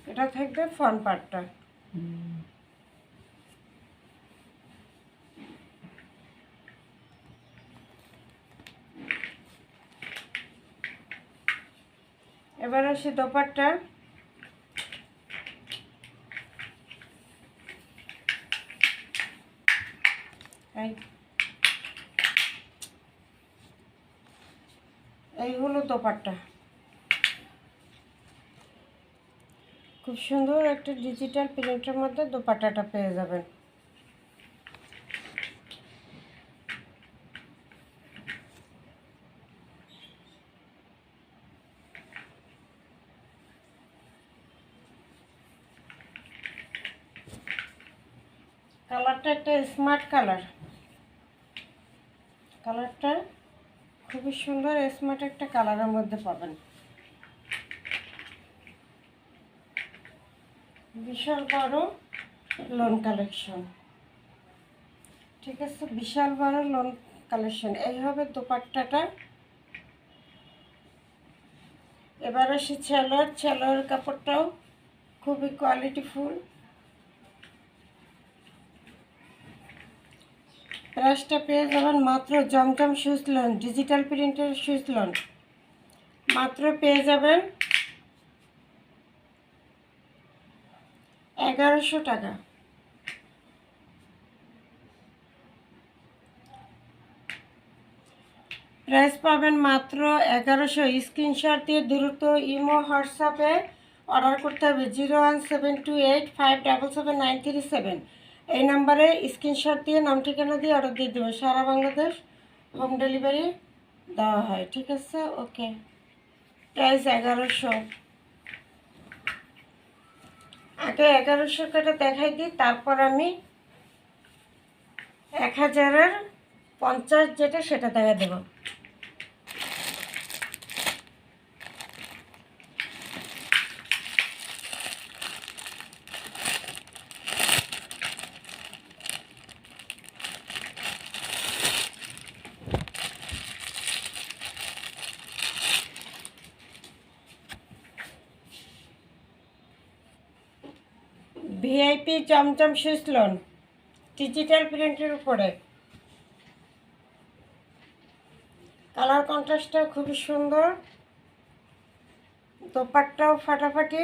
এটা থাকবে ফ্রন্ট পার্টটা। এবার আসি দোপাট্টা। এই হলো দোপাট্টা। খুব সুন্দর একটা ডিজিটাল প্রিন্টের মধ্যে দোপাট্টাটা পেয়ে যাবেন। কালারটা একটা স্মার্ট কালার, কালারটা খুবই সুন্দর স্মার্ট একটা কালারের মধ্যে পাবেন। বিশাল বড় লোন কালেকশন, ঠিক আছে, বিশাল বড় লোন কালেকশন। এই হবে দোপাট্টাটা। এবার আসি ছেলোর কাপড়টাও খুবই কোয়ালিটিফুল। প্রাইসটা পেয়ে যাবেন মাত্র জমজম সুইচ লোন, ডিজিটাল প্রিন্টের সুইচ লোন, মাত্র পেয়ে যাবেন 1100 টাকা। প্রাইস পাবেন মাত্র 1100। স্ক্রিনশট দিয়ে দ্রুত ইমো হোয়াটসঅ্যাপে অর্ডার করতে হবে 01728577937। এই নাম্বারে স্ক্রিনশট দিয়ে নাম ঠিকানা দিয়ে অর্ডার দিয়ে দেবেন। সারা বাংলাদেশ হোম ডেলিভারি দেওয়া হয়, ঠিক আছে। ওকে, প্রাইস 1100। আগে 1100 টাকা দেখাই দিই, তারপর আমি 1050 যেটা সেটা দেখা দেবো। ভিআইপি চমচম সুইচ লোন, ডিজিটাল প্রিন্টের উপরে। কালার কন্ট্রাস্টটা খুবই সুন্দর, দোপাট্টাও ফাটাফাটি।